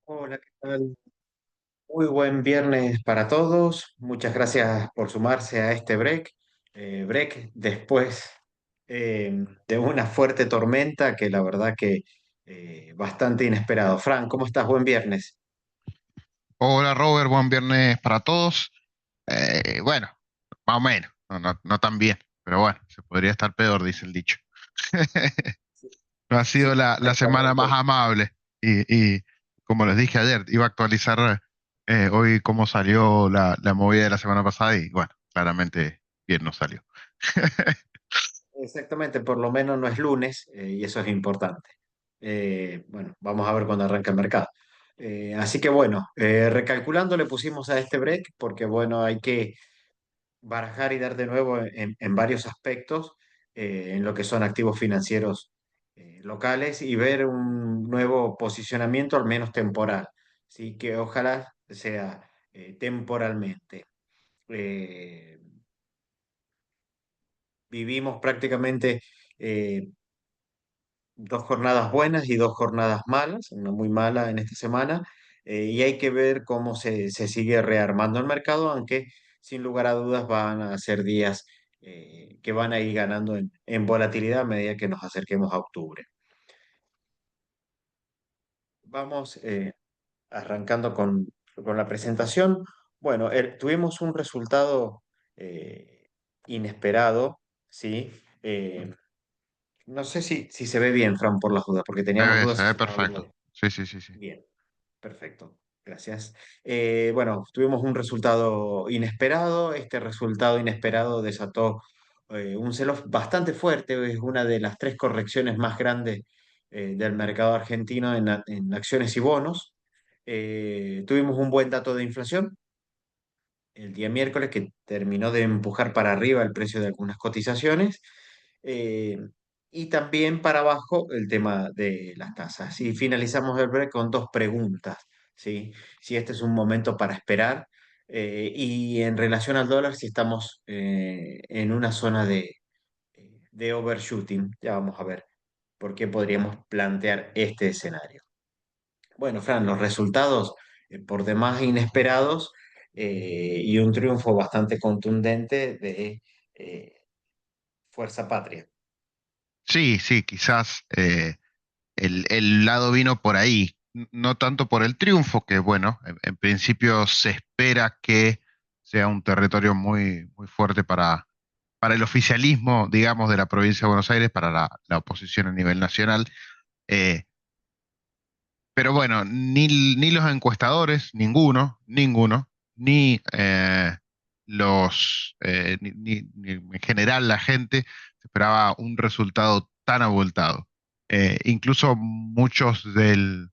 Hola, ¿qué tal? Muy buen viernes para todos. Muchas gracias por sumarse a este break. Break después de una fuerte tormenta que la verdad que bastante inesperado. Fran, ¿cómo estás? Buen viernes. Hola Robert, buen viernes para todos. Bueno, más o menos, no tan bien, pero bueno, se podría estar peor, dice el dicho. No ha sido Sí, la semana más exactamente. amable y como les dije ayer, iba a actualizar hoy cómo salió la movida de la semana pasada y bueno, claramente bien no salió. Exactamente, por lo menos no es lunes y eso es importante. Bueno, vamos a ver cuándo arranca el mercado. Así que bueno, recalculando le pusimos a este break porque bueno, hay que barajar y dar de nuevo en varios aspectos en lo que son activos financieros locales y ver un nuevo posicionamiento, al menos temporal, ¿sí? Que ojalá sea temporalmente. Eh, Vivimos prácticamente eh, dos jornadas buenas y dos jornadas malas, una muy mala en esta semana, y hay que ver cómo se sigue rearmando el mercado, aunque sin lugar a dudas van a ser días que van a ir ganando en volatilidad a medida que nos acerquemos a octubre. Vamos arrancando con la presentación. Bueno, tuvimos un resultado eh, inesperado, ¿sí? No sé si se ve bien, Fran, por las dudas, porque teníamos dudas Se si ve se estaba viendo perfecto. bien. Sí, sí, sí, sí. Bien. Perfecto, gracias. Bueno, tuvimos un resultado inesperado. Este resultado inesperado desató un sell-off bastante fuerte. Es una de las tres correcciones más grandes del mercado argentino en acciones y bonos. Tuvimos un buen dato de inflación el día miércoles que terminó de empujar para arriba el precio de algunas cotizaciones eh, y también para abajo el tema de las tasas. Y finalizamos el break con dos preguntas, ¿sí? Si este es un momento para esperar y en relación al dólar, si estamos en una zona de overshooting. Ya vamos a ver por qué podríamos plantear este escenario. Bueno, Fran, los resultados por demás inesperados y un triunfo bastante contundente de eh, Fuerza Patria. Sí, sí, quizás el lado vino por ahí, no tanto por el triunfo, que bueno, en principio se espera que sea un territorio muy fuerte para el oficialismo, digamos, de la provincia de Buenos Aires, para la oposición a nivel nacional. Eh, pero bueno, ni los encuestadores, ninguno, ni ni en general la gente se esperaba un resultado tan abultado. Incluso muchos del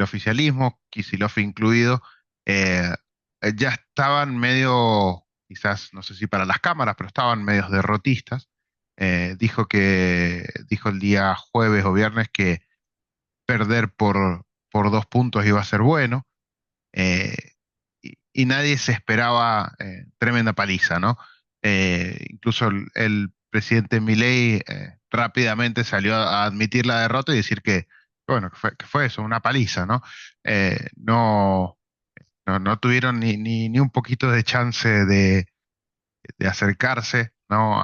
oficialismo, Kicillof incluido, eh, ya estaban medio, quizás, no sé si para las cámaras, pero estaban medios derrotistas. Dijo el día jueves o viernes que perder por 2 puntos iba a ser bueno, eh, y nadie se esperaba tremenda paliza, ¿no? Incluso el presidente Milei rápidamente salió a admitir la derrota y decir bueno, que fue eso, una paliza, ¿no? No, no tuvieron ni un poquito de chance de acercarse, ¿no?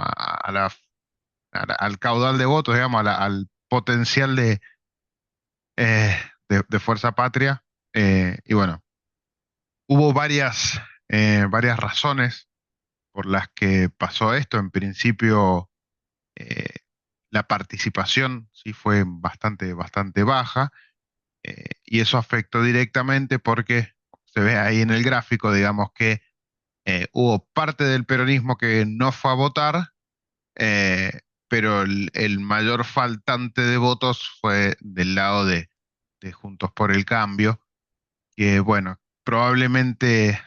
Al caudal de votos, digamos, al potencial eh, de Fuerza Patria. Y bueno, hubo varias razones por las que pasó esto. En principio, eh, la participación sí fue bastante baja, y eso afectó directamente porque se ve ahí en el gráfico, digamos que hubo parte del peronismo que no fue a votar, eh, pero el mayor faltante de votos fue del lado de Juntos por el Cambio, que bueno, probablemente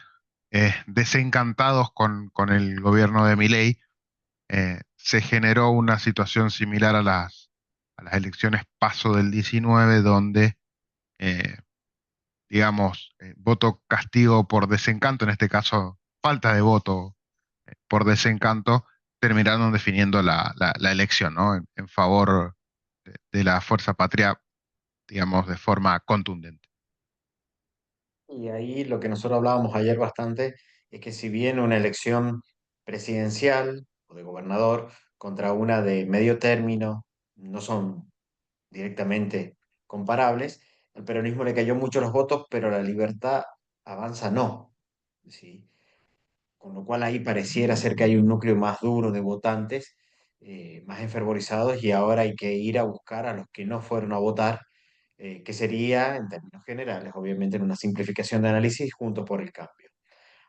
desencantados con el gobierno de Milei, se generó una situación similar a las elecciones PASO del 19, donde, eh, digamos, voto castigo por desencanto, en este caso falta de voto por desencanto, terminaron definiendo la elección, ¿no? En favor de la Fuerza Patria, digamos, de forma contundente. Y ahí lo que nosotros hablábamos ayer bastante es que si bien una elección presidencial o de gobernador contra una de medio término no son directamente comparables, al peronismo le cayó mucho los votos, pero la libertad avanza no. ¿Sí? Con lo cual ahí pareciera ser que hay un núcleo más duro de votantes, más enfervorizados, y ahora hay que ir a buscar a los que no fueron a votar, que sería, en términos generales, obviamente en una simplificación de análisis, junto por el cambio.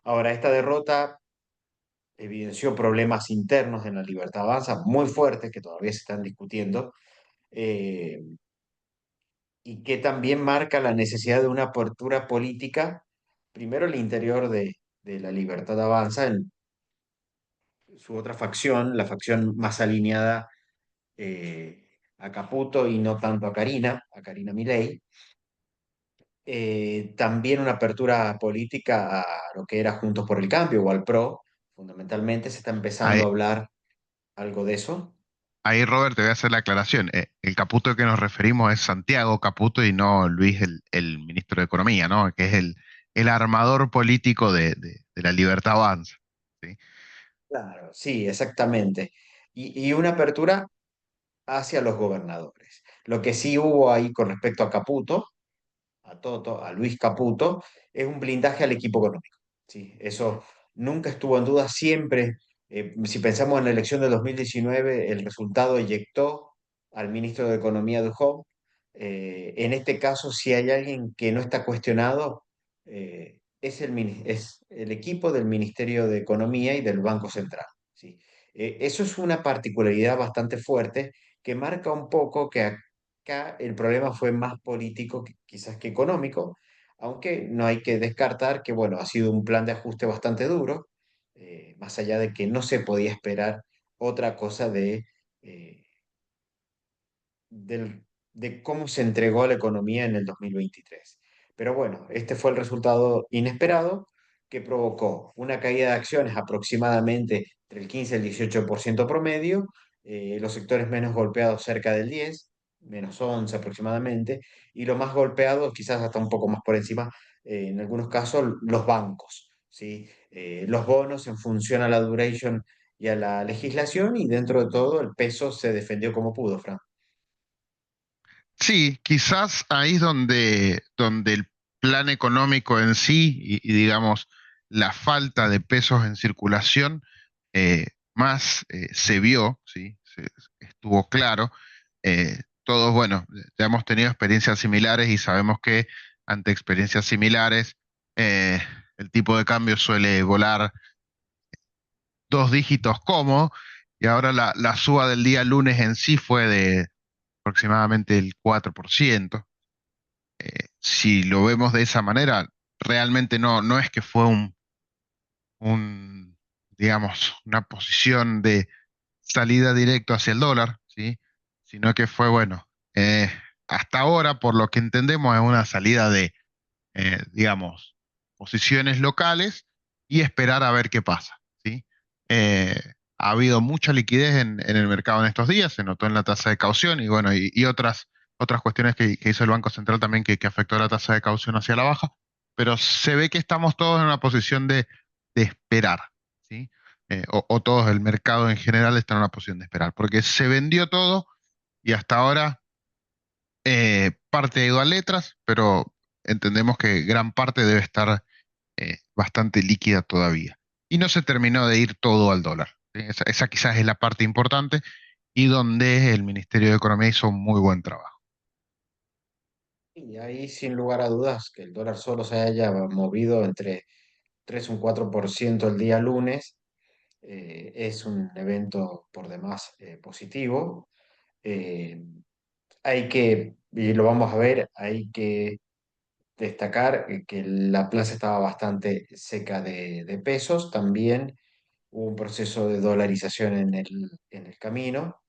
Ahora, esta derrota evidenció problemas internos en la Libertad Avanza muy fuertes que todavía se están discutiendo, eh, y que también marca la necesidad de una apertura política, primero el interior de la Libertad Avanza, en su otra facción, la facción más alineada a Caputo y no tanto a Karina Milei. También una apertura política a lo que era Juntos por el Cambio o al PRO, fundamentalmente se está empezando Ahí, a hablar algo de eso. ahí, Robert, te voy a hacer la aclaración. El Caputo que nos referimos es Santiago Caputo y no Luis, el ministro de Economía, ¿no? Que es el armador político de la Libertad Avanza. ¿Sí? Claro, sí, exactamente. Y una apertura hacia los gobernadores. Lo que sí hubo ahí con respecto a Caputo, a Toto, a Luis Caputo, es un blindaje al equipo económico. Sí, eso nunca estuvo en duda, siempre. Si pensamos en la elección de 2019, el resultado eyectó al ministro de Economía de Job. En este caso, si hay alguien que no está cuestionado, es el equipo del Ministerio de Economía y del Banco Central. ¿Sí? Eso es una particularidad bastante fuerte que marca un poco que acá el problema fue más político quizás que económico, aunque no hay que descartar que, bueno, ha sido un plan de ajuste bastante duro, más allá de que no se podía esperar otra cosa eh, de cómo se entregó a la economía en el 2023. Pero bueno, este fue el resultado inesperado que provocó una caída de acciones aproximadamente entre el 15 y el 18% promedio, los sectores menos golpeados cerca del 10, menos 11 aproximadamente, y los más golpeados, quizás hasta un poco más por encima, en algunos casos, los bancos, ¿sí? Los bonos en función a la duration y a la legislación, y dentro de todo el peso se defendió como pudo, Fran. Sí, quizás ahí es donde el plan económico en sí y, digamos la falta de pesos en circulación más se vio, ¿sí? Estuvo claro. Todos, bueno, ya hemos tenido experiencias similares y sabemos que ante experiencias similares eh, el tipo de cambio suele volar dos dígitos cómodo y ahora la suba del día lunes en sí fue de aproximadamente el 4%. Si lo vemos de esa manera, realmente no es que fue digamos, una posición de salida directo hacia el dólar, ¿sí? Sino que fue, bueno, hasta ahora, por lo que entendemos, es una salida de, digamos, posiciones locales y esperar a ver qué pasa, ¿sí? Eh, ha habido mucha liquidez en el mercado en estos días, se notó en la tasa de caución y bueno, y otras cuestiones que hizo el Banco Central también que afectó a la tasa de caución hacia la baja, pero se ve que estamos todos en una posición de esperar, ¿sí? O todos, el mercado en general está en una posición de esperar, porque se vendió todo y hasta ahora parte ha ido a letras, pero entendemos que gran parte debe estar bastante líquida todavía. Y no se terminó de ir todo al dólar, ¿sí? Esa quizás es la parte importante y donde el Ministerio de Economía hizo un muy buen trabajo. Y ahí, sin lugar a dudas, que el dólar solo se haya movido entre 3 y un 4% el día lunes, es un evento por demás positivo. Eh, y lo vamos a ver, hay que destacar que la plaza estaba bastante seca de pesos. También hubo un proceso de dolarización en el camino.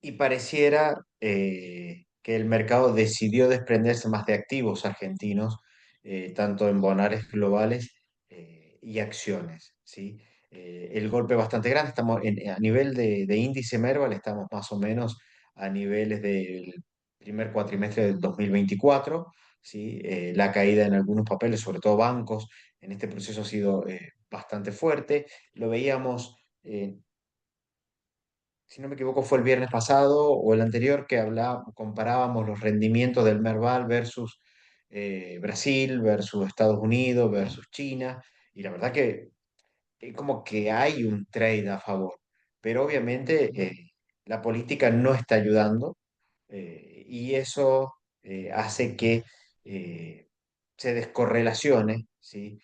Y pareciera que el mercado decidió desprenderse más de activos argentinos, tanto en bonares globales y acciones, ¿sí? El golpe es bastante grande, estamos a nivel de índice Merval, estamos más o menos a niveles del primer cuatrimestre del 2024, ¿sí? La caída en algunos papeles, sobre todo bancos, en este proceso ha sido bastante fuerte. Lo veíamos, si no me equivoco, fue el viernes pasado o el anterior que comparábamos los rendimientos del Merval versus Brasil, versus Estados Unidos, versus China. Y la verdad que como que hay un trade a favor, pero obviamente la política no está ayudando y eso hace que eh, se descorrelacione, ¿sí?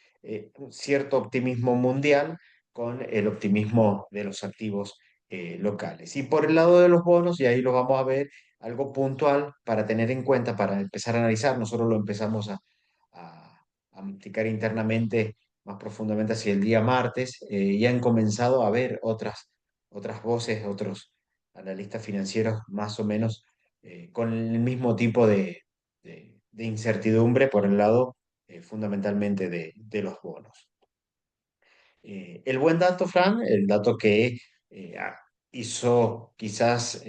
Un cierto optimismo mundial con el optimismo de los activos locales. Y por el lado de los bonos, y ahí lo vamos a ver, algo puntual para tener en cuenta, para empezar a analizar, nosotros lo empezamos a masticar internamente más profundamente hacia el día martes, y han comenzado a ver otras voces, otros analistas financieros más o menos con el mismo tipo de incertidumbre por el lado fundamentalmente de los bonos. El buen dato, Fran, el dato que hizo quizás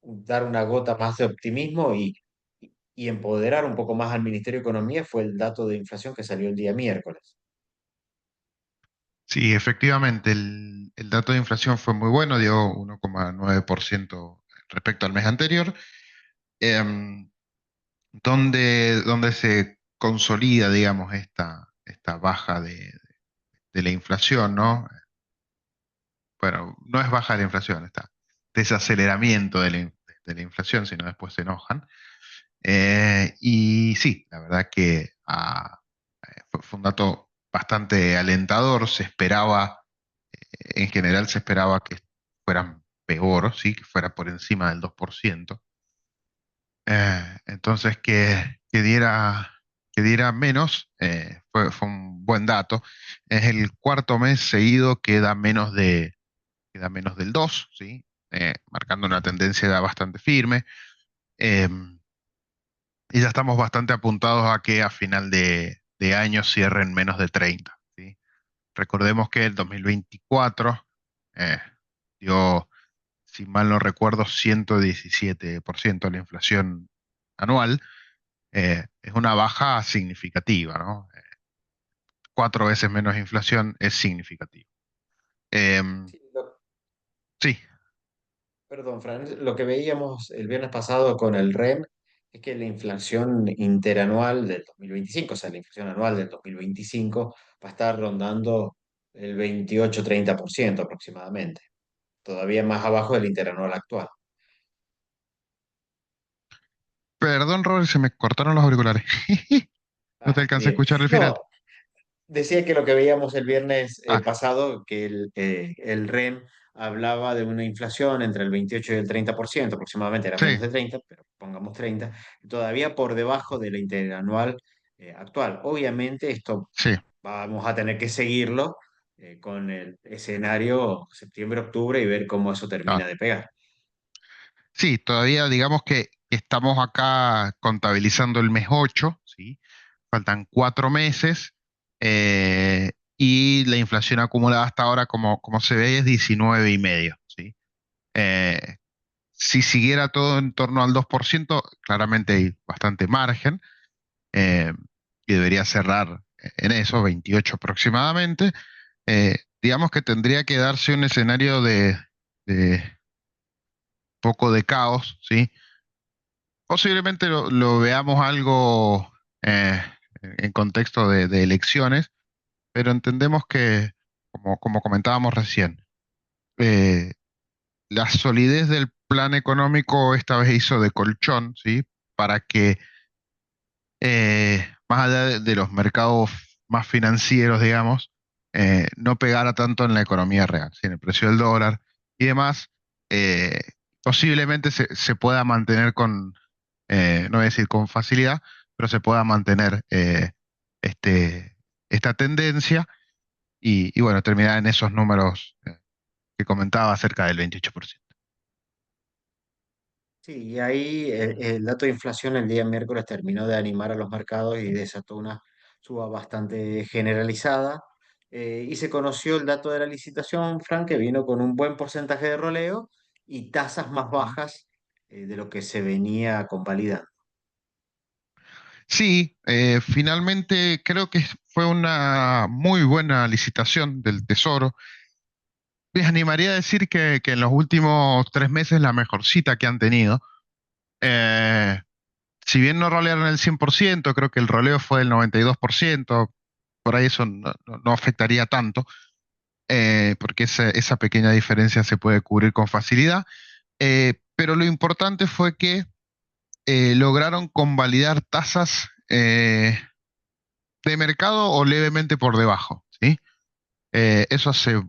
dar una gota más de optimismo y empoderar un poco más al Ministerio de Economía fue el dato de inflación que salió el día miércoles. Sí, efectivamente, el dato de inflación fue muy bueno, dio 1,9% respecto al mes anterior, em, donde se consolida, digamos, esta baja de la inflación, ¿no? Bueno, no es baja la inflación, está desaceleramiento de la inflación, sino después se enojan. Y sí, la verdad que fue un dato bastante alentador, se esperaba, en general se esperaba que fueran peor, ¿sí? Que fuera por encima del 2%. Entonces, que diera menos fue un buen dato. Es el cuarto mes seguido que da menos del 2, ¿sí? Marcando una tendencia bastante firme. Eh, y ya estamos bastante apuntados a que a final de año cierren menos de 30, ¿sí? Recordemos que el 2024 eh, dio, si mal no recuerdo, 117% la inflación anual. Es una baja significativa, ¿no? 4 veces menos inflación es significativo. Em, Sí, sí, perdón, Fran, lo que veíamos el viernes pasado con el REM es que la inflación interanual del 2025, o sea, la inflación anual del 2025, va a estar rondando el 28-30% aproximadamente, todavía más abajo del interanual actual. perdón, Robert, se me cortaron los auriculares. No te alcancé a Bien. escuchar el final. No, decía que lo que veíamos el viernes Ah, pasado, que el REM hablaba de una inflación entre el 28 y el 30%, aproximadamente era sí, menos de 30, pero pongamos 30, todavía por debajo de la interanual actual. Obviamente esto sí, vamos a tener que seguirlo con el escenario septiembre-octubre y ver cómo eso termina claro. de pegar. Sí, todavía digamos que estamos acá contabilizando el mes 8, ¿sí? Faltan 4 meses, y la inflación acumulada hasta ahora, como se ve, es 19,5, ¿sí? Eh, si siguiera todo en torno al 2%, claramente hay bastante margen, eh, y debería cerrar en eso, 28 aproximadamente. Digamos que tendría que darse un escenario de poco de caos, ¿sí? Posiblemente lo veamos algo en contexto de elecciones, pero entendemos que, como comentábamos recién, eh, la solidez del plan económico esta vez hizo de colchón, ¿sí? Para que, más allá de los mercados más financieros, digamos, no pegara tanto en la economía real, ¿sí? En el precio del dólar y demás. eh, Posiblemente se pueda mantener no voy a decir con facilidad, pero se pueda mantener este, esta tendencia y bueno, terminar en esos números que comentaba, cerca del 28%. Sí, y ahí el dato de inflación el día miércoles terminó de animar a los mercados y desató una suba bastante generalizada. Y se conoció el dato de la licitación, Frank, que vino con un buen porcentaje de roleo y tasas más bajas de lo que se venía convalidando. Sí, finalmente creo que fue una muy buena licitación del Tesoro. Les animaría a decir que en los últimos 3 meses la mejor cita que han tenido. Eh, si bien no rolearon el 100%, creo que el roleo fue el 92%, por ahí eso no afectaría tanto, porque esa pequeña diferencia se puede cubrir con facilidad. Pero lo importante fue que lograron convalidar tasas de mercado o levemente por debajo, ¿sí? Eso hace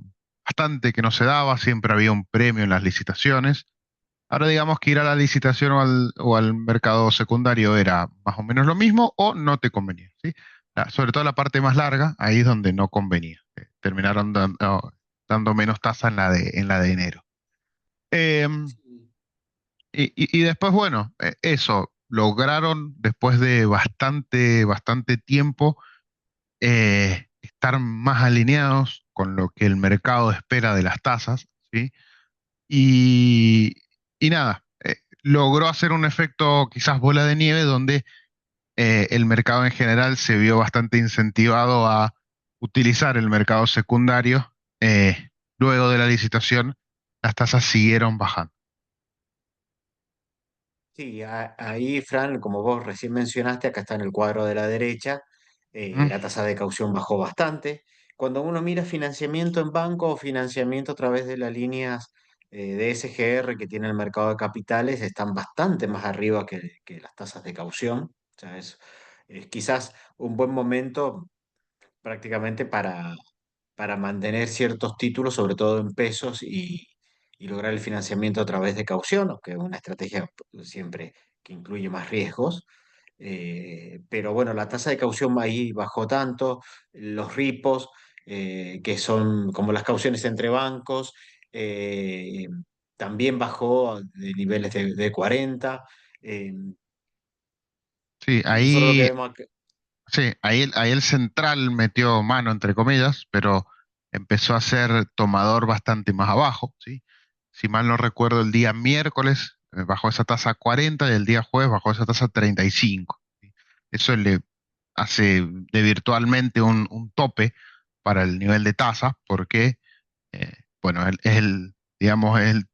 bastante que no se daba, siempre había un premio en las licitaciones. Ahora digamos que ir a la licitación o al mercado secundario era más o menos lo mismo o no te convenía, ¿sí? Sobre todo la parte más larga, ahí es donde no convenía. Terminaron dando menos tasa en la de enero. Em, Sí. y después, bueno, eso, lograron después de bastante, bastante tiempo estar más alineados con lo que el mercado espera de las tasas, ¿sí? Y, y nada, logró hacer un efecto quizás bola de nieve donde el mercado en general se vio bastante incentivado a utilizar el mercado secundario. Luego de la licitación, las tasas siguieron bajando. Sí, ahí, Fran, como vos recién mencionaste, acá está en el cuadro de la derecha, ¿Mm? la tasa de caución bajó bastante. Cuando uno mira financiamiento en banco o financiamiento a través de las líneas de SGR que tiene el mercado de capitales, están bastante más arriba que las tasas de caución. O sea, es quizás un buen momento prácticamente para mantener ciertos títulos, sobre todo en pesos, y lograr el financiamiento a través de caución, que es una estrategia siempre que incluye más riesgos. Pero bueno, la tasa de caución ahí bajó tanto, los ripos, que son como las cauciones entre bancos, eh, también bajó de niveles de 40. eh, Sí, y nosotros lo que ahí vemos acá. Sí, ahí el central metió mano, entre comillas, pero empezó a ser tomador bastante más abajo, ¿sí? Si mal no recuerdo, el día miércoles bajó esa tasa a 40 y el día jueves bajó esa tasa a 35, ¿sí? Eso le hace de virtualmente un tope para el nivel de tasa, porque, bueno, él es digamos, el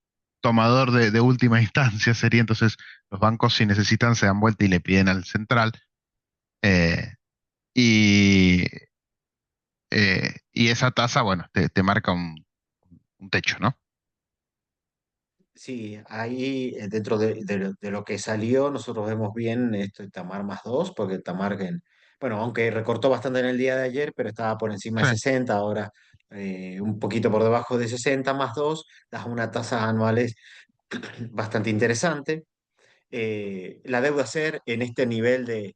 tomador de última instancia sería, entonces los bancos si necesitan se dan vuelta y le piden al central. eh, y, y esa tasa, bueno, te marca un techo, ¿no? Sí, ahí dentro de lo que salió, nosotros vemos bien esto de Tamar más 2 porque el Tamar, bueno, aunque recortó bastante en el día de ayer, pero estaba por encima de Sí, 60 ahora un poquito por debajo de 60 más 2 das una tasa anuales bastante interesante. La deuda ser en este nivel de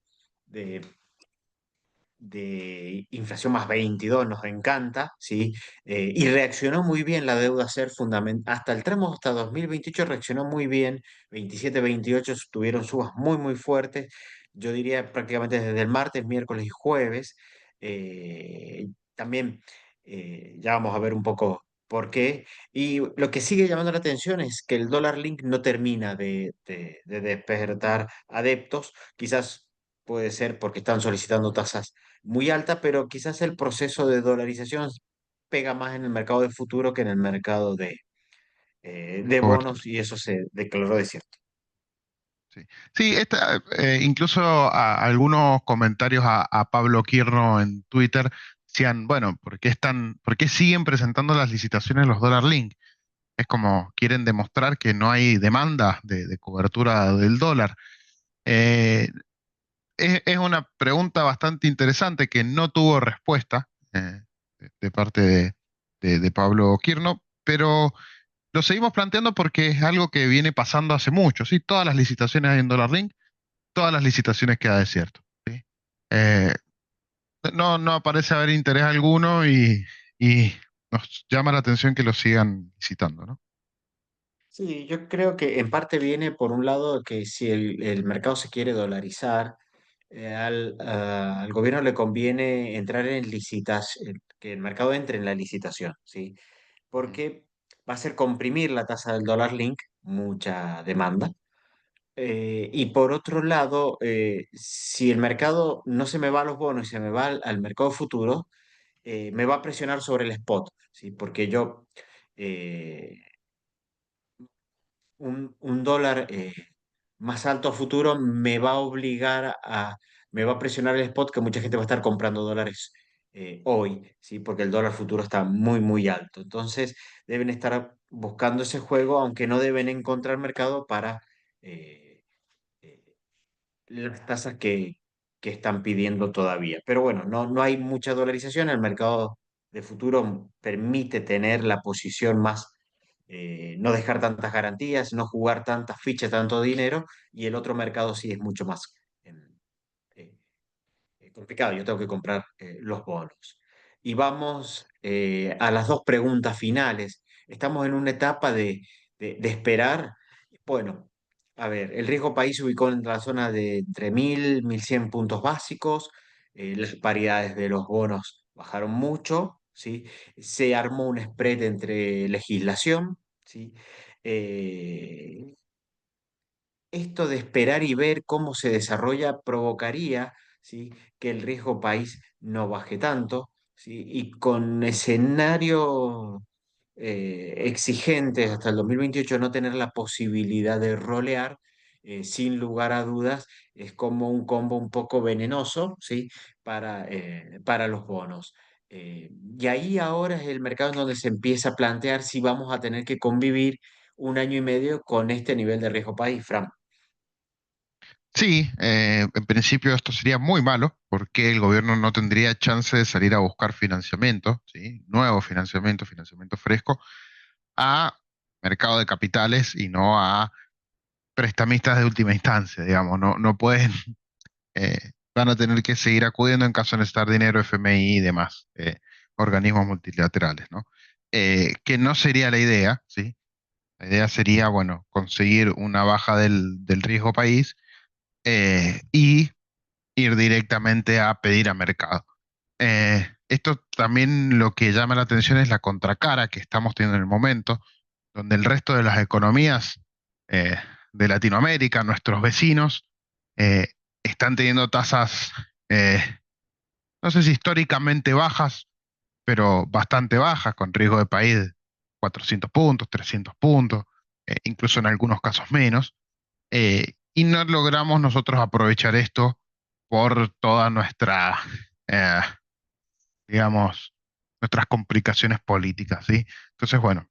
inflación más 22 nos encanta, ¿sí? Y reaccionó muy bien la deuda ser fundamental. Hasta el tramo, hasta 2028 reaccionó muy bien. 27, 28 tuvieron subas muy, muy fuertes. Yo diría prácticamente desde el martes, miércoles y jueves. También ya vamos a ver un poco por qué. Y lo que sigue llamando la atención es que el dólar link no termina de despertar adeptos. Quizás puede ser porque están solicitando tasas muy alta, pero quizás el proceso de dolarización pega más en el mercado de futuro que en el mercado de cobertura. bonos y eso se declaró desierto. Sí, sí incluso algunos comentarios a Pablo Quirno en Twitter decían, bueno, ¿por qué siguen presentando las licitaciones los Dollar Link? Es como quieren demostrar que no hay demanda de cobertura del dólar. Eh, es una pregunta bastante interesante que no tuvo respuesta de parte de Pablo Quirno, pero lo seguimos planteando porque es algo que viene pasando hace mucho, ¿sí? Todas las licitaciones hay en Dollar Link, todas las licitaciones queda desierto, ¿sí? Eh, no aparece haber interés alguno y nos llama la atención que lo sigan licitando, ¿no? Sí, yo creo que en parte viene por un lado que si el mercado se quiere dolarizar, al gobierno le conviene entrar en licitación, que el mercado entre en la licitación, ¿sí? Ujú. Porque va a ser comprimir la tasa del dólar link, mucha demanda, Y por otro lado, si el mercado no se me va a los bonos y se me va al mercado futuro, me va a presionar sobre el spot, ¿sí? Porque eh, un dólar más alto a futuro me va a me va a presionar el spot que mucha gente va a estar comprando dólares hoy, ¿sí? Porque el dólar futuro está muy, muy alto. Entonces deben estar buscando ese juego, aunque no deben encontrar mercado para eh, eh, las tasas que están pidiendo todavía. Pero bueno, no hay mucha dolarización. El mercado de futuro permite tener la posición más, no dejar tantas garantías, no jugar tantas fichas, tanto dinero, y el otro mercado sí es mucho más eh, complicado. Yo tengo que comprar los bonos. Y vamos a las dos preguntas finales. Estamos en una etapa de esperar. Bueno, a ver, el riesgo país se ubicó en la zona de entre 1.100 puntos básicos. Las paridades de los bonos bajaron mucho, ¿sí? Se armó un spread entre legislación, ¿sí? Eh, Esto de esperar y ver cómo se desarrolla provocaría, ¿sí? Que el riesgo país no baje tanto, ¿sí? Y con escenarios exigentes hasta el 2028 no tener la posibilidad de rolear, sin lugar a dudas, es como un combo un poco venenoso, ¿sí? Para los bonos. Y ahí ahora es el mercado en donde se empieza a plantear si vamos a tener que convivir un año y medio con este nivel de riesgo país, Fran. Sí, en principio esto sería muy malo porque el gobierno no tendría chance de salir a buscar financiamiento, ¿sí? Nuevo financiamiento, financiamiento fresco, a mercado de capitales y no a prestamistas de última instancia, digamos. No pueden, van a tener que seguir acudiendo en caso de necesitar dinero, FMI y demás, organismos multilaterales, ¿no? Que no sería la idea, ¿sí? La idea sería, bueno, conseguir una baja del riesgo país y ir directamente a pedir a mercado. Esto también lo que llama la atención es la contracara que estamos teniendo en el momento, donde el resto de las economías eh, de Latinoamérica, nuestros vecinos, eh, están teniendo tasas, eh, no sé si históricamente bajas, pero bastante bajas, con riesgo de país de 400 puntos, 300 puntos, incluso en algunos casos menos. Y no logramos nosotros aprovechar esto por toda nuestra, eh, digamos, nuestras complicaciones políticas, ¿sí? Entonces, bueno,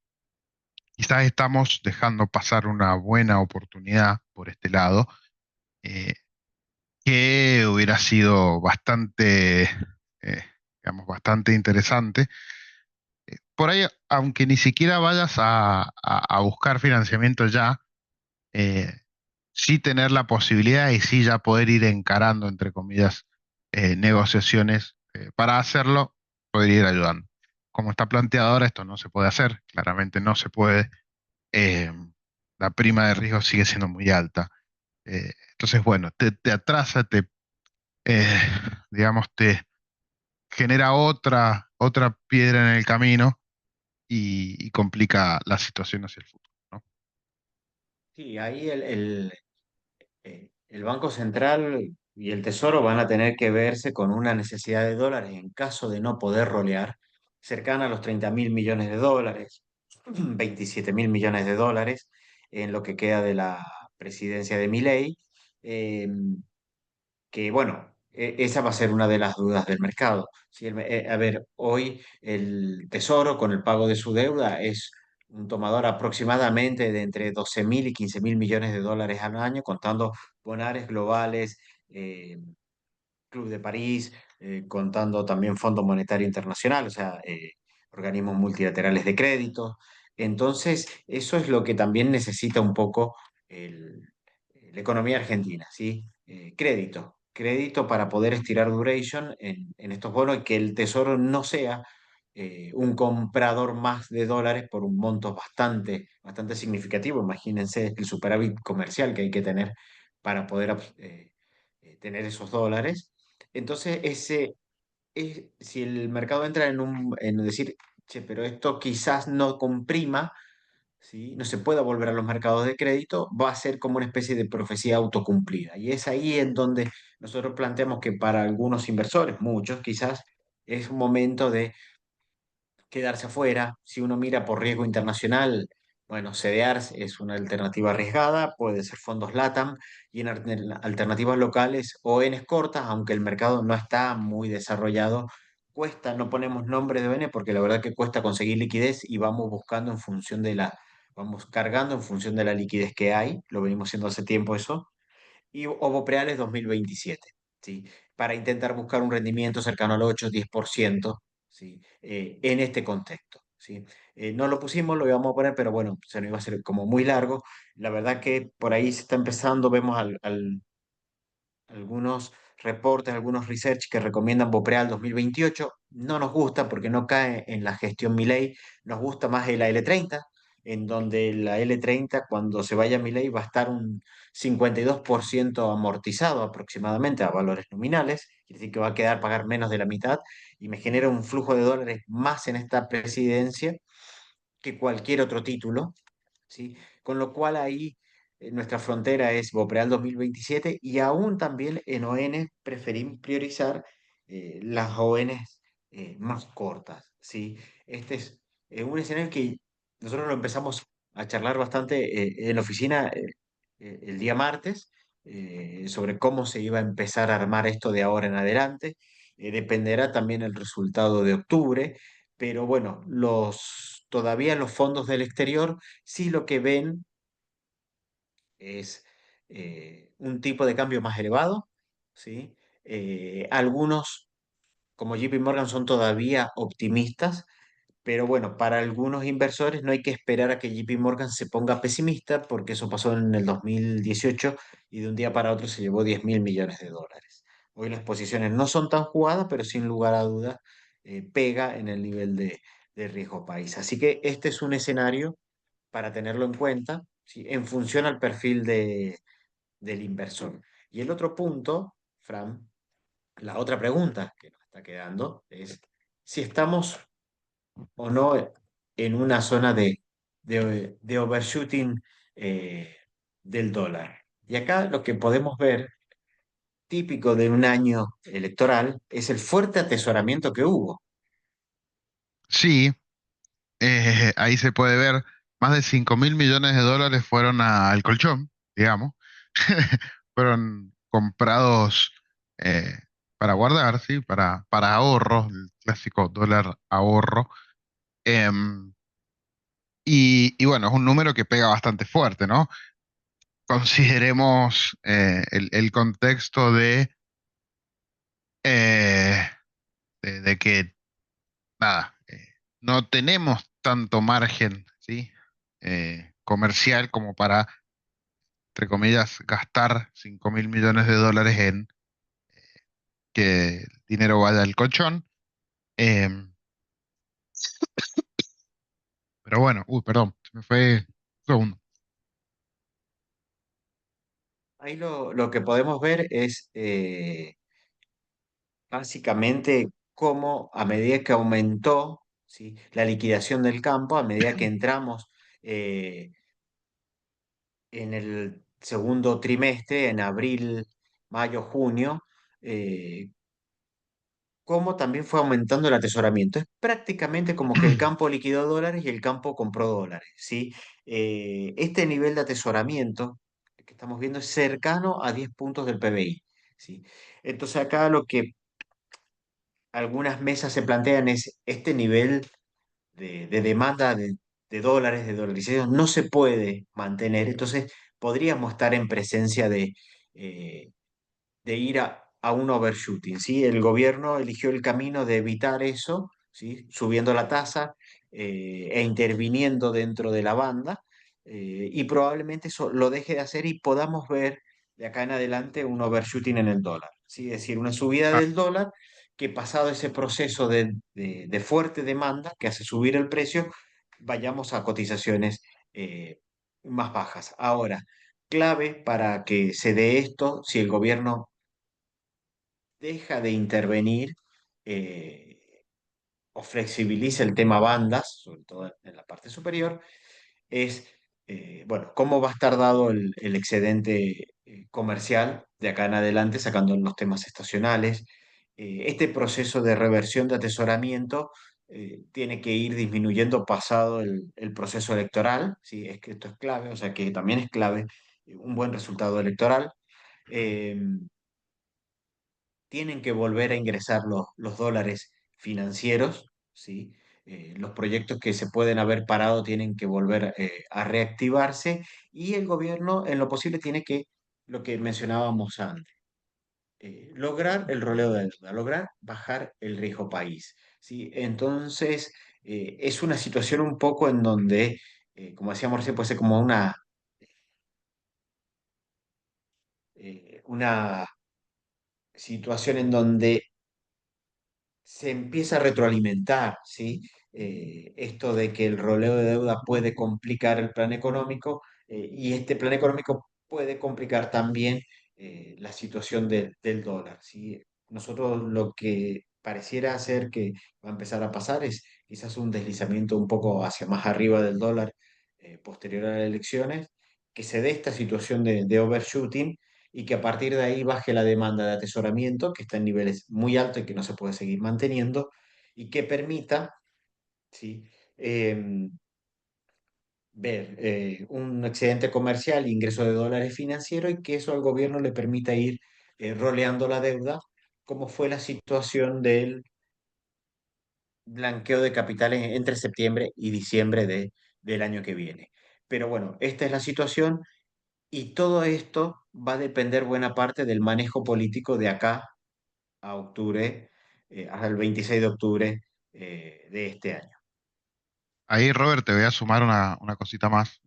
quizás estamos dejando pasar una buena oportunidad por este lado, eh, que hubiera sido bastante, digamos, bastante interesante. Por ahí, aunque ni siquiera vayas a buscar financiamiento ya, eh, sí tener la posibilidad y sí ya poder ir encarando, entre comillas, negociaciones para hacerlo, podría ir ayudando. Como está planteado ahora, esto no se puede hacer, claramente no se puede. eh, la prima de riesgo sigue siendo muy alta. Entonces, bueno, te atrasa, eh, digamos, te genera otra piedra en el camino y complica la situación hacia el futuro, ¿no? Sí, ahí el Banco Central y el Tesoro van a tener que verse con una necesidad de dólares en caso de no poder rolear, cercana a los 30.000 millones de dólares, 27.000 millones de dólares en lo que queda de la presidencia de Milei. Eh, que bueno, esa va a ser una de las dudas del mercado. Si a ver, hoy el Tesoro con el pago de su deuda es un tomador aproximadamente de entre 12.000 y 15.000 millones de dólares al año, contando bonares globales, eh, Club de París, contando también Fondo Monetario Internacional, o sea, organismos multilaterales de crédito. Entonces, eso es lo que también necesita un poco el- la economía argentina, ¿sí? Crédito para poder estirar duration en estos bonos y que el Tesoro no sea un comprador más de dólares por un monto bastante significativo. Imagínense el superávit comercial que hay que tener para poder tener esos dólares. Entonces, si el mercado entra en decir, che, pero esto quizás no comprima, ¿sí? No se pueda volver a los mercados de crédito, va a ser como una especie de profecía autocumplida. Y es ahí en donde nosotros planteamos que para algunos inversores, muchos quizás, es un momento de quedarse afuera. Si uno mira por riesgo internacional, bueno, CDRs es una alternativa arriesgada, puede ser fondos LATAM, y en alternativas locales o ONs cortas, aunque el mercado no está muy desarrollado, cuesta, no ponemos nombre de ON porque la verdad que cuesta conseguir liquidez y vamos buscando en función de vamos cargando en función de la liquidez que hay, lo venimos haciendo hace tiempo eso, y Ovopreales 2027, ¿sí? Para intentar buscar un rendimiento cercano al 8-10%, ¿sí? En este contexto, ¿sí? No lo pusimos, lo íbamos a poner, pero bueno, se nos iba a hacer como muy largo. La verdad que por ahí se está empezando, vemos algunos reportes, algunos research que recomiendan Bopreal 2028. No nos gusta porque no cae en la gestión Milei, nos gusta más el L30, en donde la L30 cuando se vaya Milei va a estar un 52% amortizado aproximadamente a valores nominales, quiere decir que va a quedar pagar menos de la mitad y me genera un flujo de dólares más en esta presidencia que cualquier otro título, ¿sí? Con lo cual ahí nuestra frontera es Bopreal 2027 y aún también en ON preferimos priorizar las ONs más cortas, ¿sí? Este es un escenario que nosotros lo empezamos a charlar bastante en la oficina el día martes sobre cómo se iba a empezar a armar esto de ahora en adelante. Dependerá también el resultado de octubre, pero bueno, todavía los fondos del exterior sí lo que ven es un tipo de cambio más elevado, ¿sí? Algunos, como JP Morgan, son todavía optimistas, pero bueno, para algunos inversores no hay que esperar a que JP Morgan se ponga pesimista, porque eso pasó en el 2018 y de un día para otro se llevó 10.000 millones de dólares. Hoy las posiciones no son tan jugadas, pero sin lugar a dudas pega en el nivel de riesgo país. Así que este es un escenario para tenerlo en cuenta, ¿sí? En función al perfil del inversor. Y el otro punto, Fran, la otra pregunta que nos está quedando es si estamos o no en una zona de overshooting eh, del dólar. Y acá lo que podemos ver, típico de un año electoral, es el fuerte atesoramiento que hubo. Sí, ahí se puede ver, más de 5.000 millones de dólares fueron al colchón, digamos. Fueron comprados eh, para guardar, ¿sí? Para ahorro, el clásico dólar ahorro. Em, y bueno, es un número que pega bastante fuerte, ¿no? Consideremos el contexto eh, de que, nada, no tenemos tanto margen, ¿sí? Comercial como para, entre comillas, gastar 5.000 millones de dólares en que el dinero vaya al colchón. Em, pero bueno, uy, perdón, se me fue un segundo. Ahí lo que podemos ver es básicamente cómo a medida que aumentó, ¿sí? La liquidación del campo, a medida que entramos eh, en el segundo trimestre, en abril, mayo, junio, eh, cómo también fue aumentando el atesoramiento. Es prácticamente como que el campo liquidó dólares y el campo compró dólares, ¿sí? Este nivel de atesoramiento que estamos viendo es cercano a 10 puntos del PBI, ¿sí? Entonces acá lo que algunas mesas se plantean es este nivel de demanda de dólares, de dolarización, no se puede mantener. Entonces podríamos estar en presencia eh, de ir a un overshooting, ¿sí? El gobierno eligió el camino de evitar eso, ¿sí? Subiendo la tasa e interviniendo dentro de la banda, y probablemente eso lo deje de hacer y podamos ver de acá en adelante un overshooting en el dólar, ¿sí? Es decir, una subida Ah, del dólar que pasado ese proceso de fuerte demanda que hace subir el precio, vayamos a cotizaciones más bajas. Ahora, clave para que se dé esto, si el gobierno deja de intervenir o flexibiliza el tema bandas, sobre todo en la parte superior, es, bueno, cómo va a estar dado el excedente comercial de acá en adelante, sacando los temas estacionales. Este proceso de reversión de atesoramiento tiene que ir disminuyendo pasado el proceso electoral, ¿sí? Es que esto es clave, o sea que también es clave un buen resultado electoral. Eh, Tienen que volver a ingresar los dólares financieros, ¿sí? Los proyectos que se pueden haber parado tienen que volver a reactivarse y el gobierno en lo posible tiene que, lo que mencionábamos antes, lograr el roleo de deuda, lograr bajar el riesgo país, ¿sí? Entonces, es una situación un poco en donde, como decíamos recién, puede ser como una situación en donde se empieza a retroalimentar, ¿sí? Esto de que el roleo de deuda puede complicar el plan económico y este plan económico puede complicar también la situación del dólar, ¿sí? Nosotros lo que pareciera ser que va a empezar a pasar es quizás un deslizamiento un poco hacia más arriba del dólar posterior a las elecciones, que se dé esta situación de overshooting y que a partir de ahí baje la demanda de atesoramiento, que está en niveles muy altos y que no se puede seguir manteniendo, y que permita, ¿sí? Em, ver un excedente comercial, ingreso de dólares financieros y que eso al gobierno le permita ir roleando la deuda, como fue la situación del blanqueo de capitales entre septiembre y diciembre del año que viene. Pero bueno, esta es la situación y todo esto va a depender buena parte del manejo político de acá a octubre, hasta el 26 de octubre de este año. Ahí, Robert, te voy a sumar una cosita más,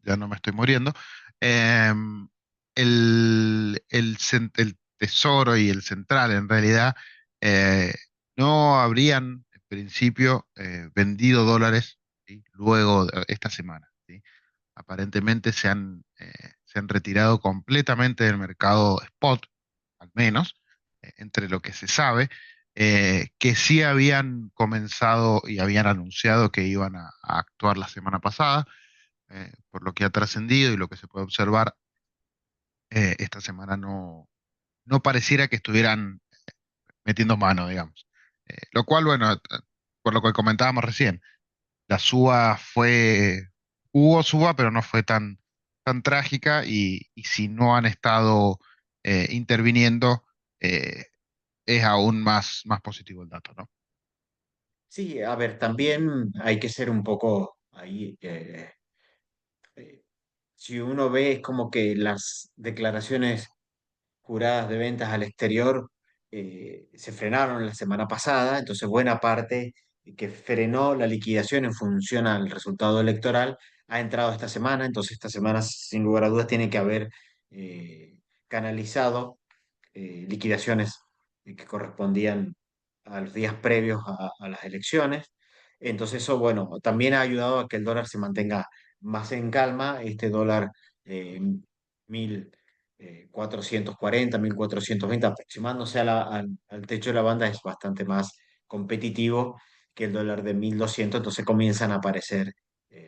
ya no me estoy muriendo. Em, el Tesoro y el Central, en realidad, eh, no habrían, en principio, vendido dólares, ¿sí? Luego de esta semana, ¿sí? Aparentemente se han retirado completamente del mercado spot, al menos, entre lo que se sabe, que sí habían comenzado y habían anunciado que iban a actuar la semana pasada, por lo que ha trascendido y lo que se puede observar, esta semana no pareciera que estuvieran metiendo mano, digamos. Lo cual, bueno, por lo que comentábamos recién. La suba hubo suba, pero no fue tan trágica y si no han estado interviniendo, eh, es aún más positivo el dato, ¿no? Sí, a ver, también hay que ser un poco ahí. Eh, si uno ve, es como que las declaraciones juradas de ventas al exterior se frenaron la semana pasada, entonces buena parte que frenó la liquidación en función al resultado electoral ha entrado esta semana, entonces esta semana sin lugar a dudas tiene que haber canalizado liquidaciones que correspondían a los días previos a las elecciones. Entonces eso, bueno, también ha ayudado a que el dólar se mantenga más en calma. Este dólar 1440, 1420, aproximándose al techo de la banda, es bastante más competitivo que el dólar de 1200. Entonces comienzan a aparecer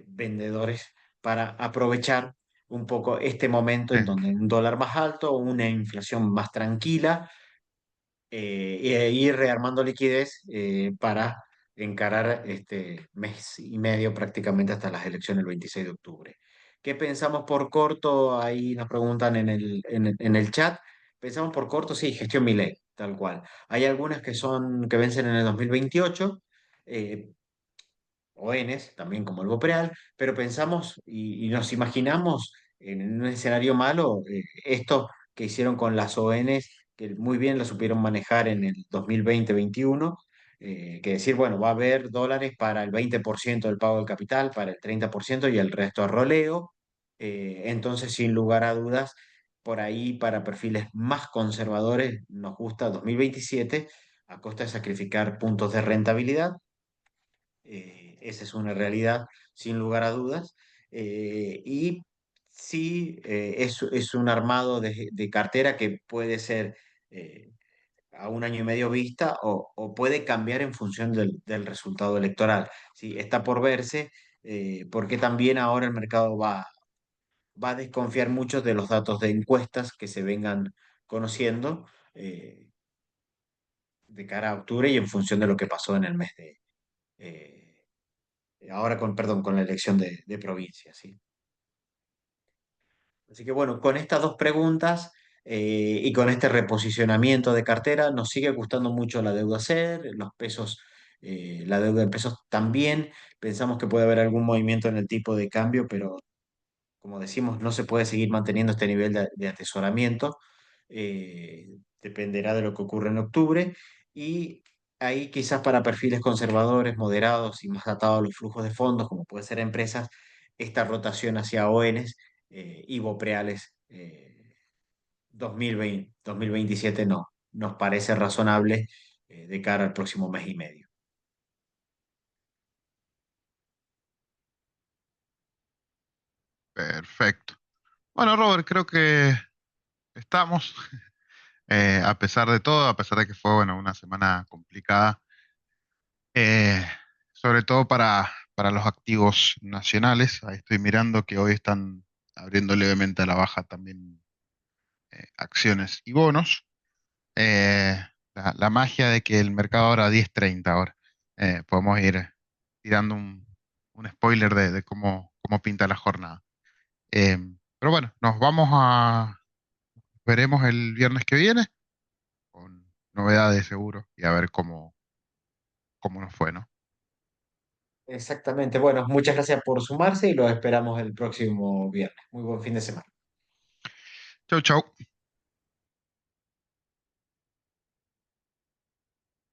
vendedores para aprovechar un poco este momento Sí, en donde un dólar más alto, una inflación más tranquila, e ir rearmando liquidez para encarar este mes y medio prácticamente hasta las elecciones el 26 de octubre. ¿Qué pensamos por corto? Ahí nos preguntan en el chat. Pensamos por corto, sí, gestión Milei, tal cual. Hay algunas que vencen en el 2028, eh, ONs, también como el Bopreal, pero pensamos y nos imaginamos en un escenario malo, esto que hicieron con las ONs, que muy bien lo supieron manejar en el 2020-21, que decir, bueno, va a haber dólares para el 20% del pago del capital, para el 30% y el resto a roleo. Entonces, sin lugar a dudas, por ahí para perfiles más conservadores nos gusta 2027 a costa de sacrificar puntos de rentabilidad. Esa es una realidad, sin lugar a dudas. Y sí, es un armado de cartera que puede ser a un año y medio vista o puede cambiar en función del resultado electoral. ¿Sí? Está por verse. porque también ahora el mercado va a desconfiar mucho de los datos de encuestas que se vengan conociendo eh, de cara a octubre y en función de lo que pasó en el mes eh, ahora perdón, con la elección de provincia, ¿sí? Así que bueno, con estas dos preguntas y con este reposicionamiento de cartera, nos sigue gustando mucho la deuda SER, los pesos, la deuda en pesos también. Pensamos que puede haber algún movimiento en el tipo de cambio, pero como decimos, no se puede seguir manteniendo este nivel de atesoramiento. Dependerá de lo que ocurra en octubre. Y ahí quizás para perfiles conservadores, moderados y más atados a los flujos de fondos, como puede ser empresas, esta rotación hacia ONs y Bopreales 2020, 2027 no, nos parece razonable de cara al próximo mes y medio. Perfecto. Bueno, Robert, creo que estamos, a pesar de todo, a pesar de que fue, bueno, una semana complicada, eh, sobre todo para los activos nacionales. Ahí estoy mirando que hoy están abriendo levemente a la baja también acciones y bonos. La magia de que el mercado ahora a 10:30 ahora. Podemos ir tirando un spoiler de cómo pinta la jornada. Eh, pero bueno, veremos el viernes que viene con novedades seguro y a ver cómo nos fue, ¿no? Exactamente. Bueno, muchas gracias por sumarse y los esperamos el próximo viernes. Muy buen fin de semana. Chau, chau.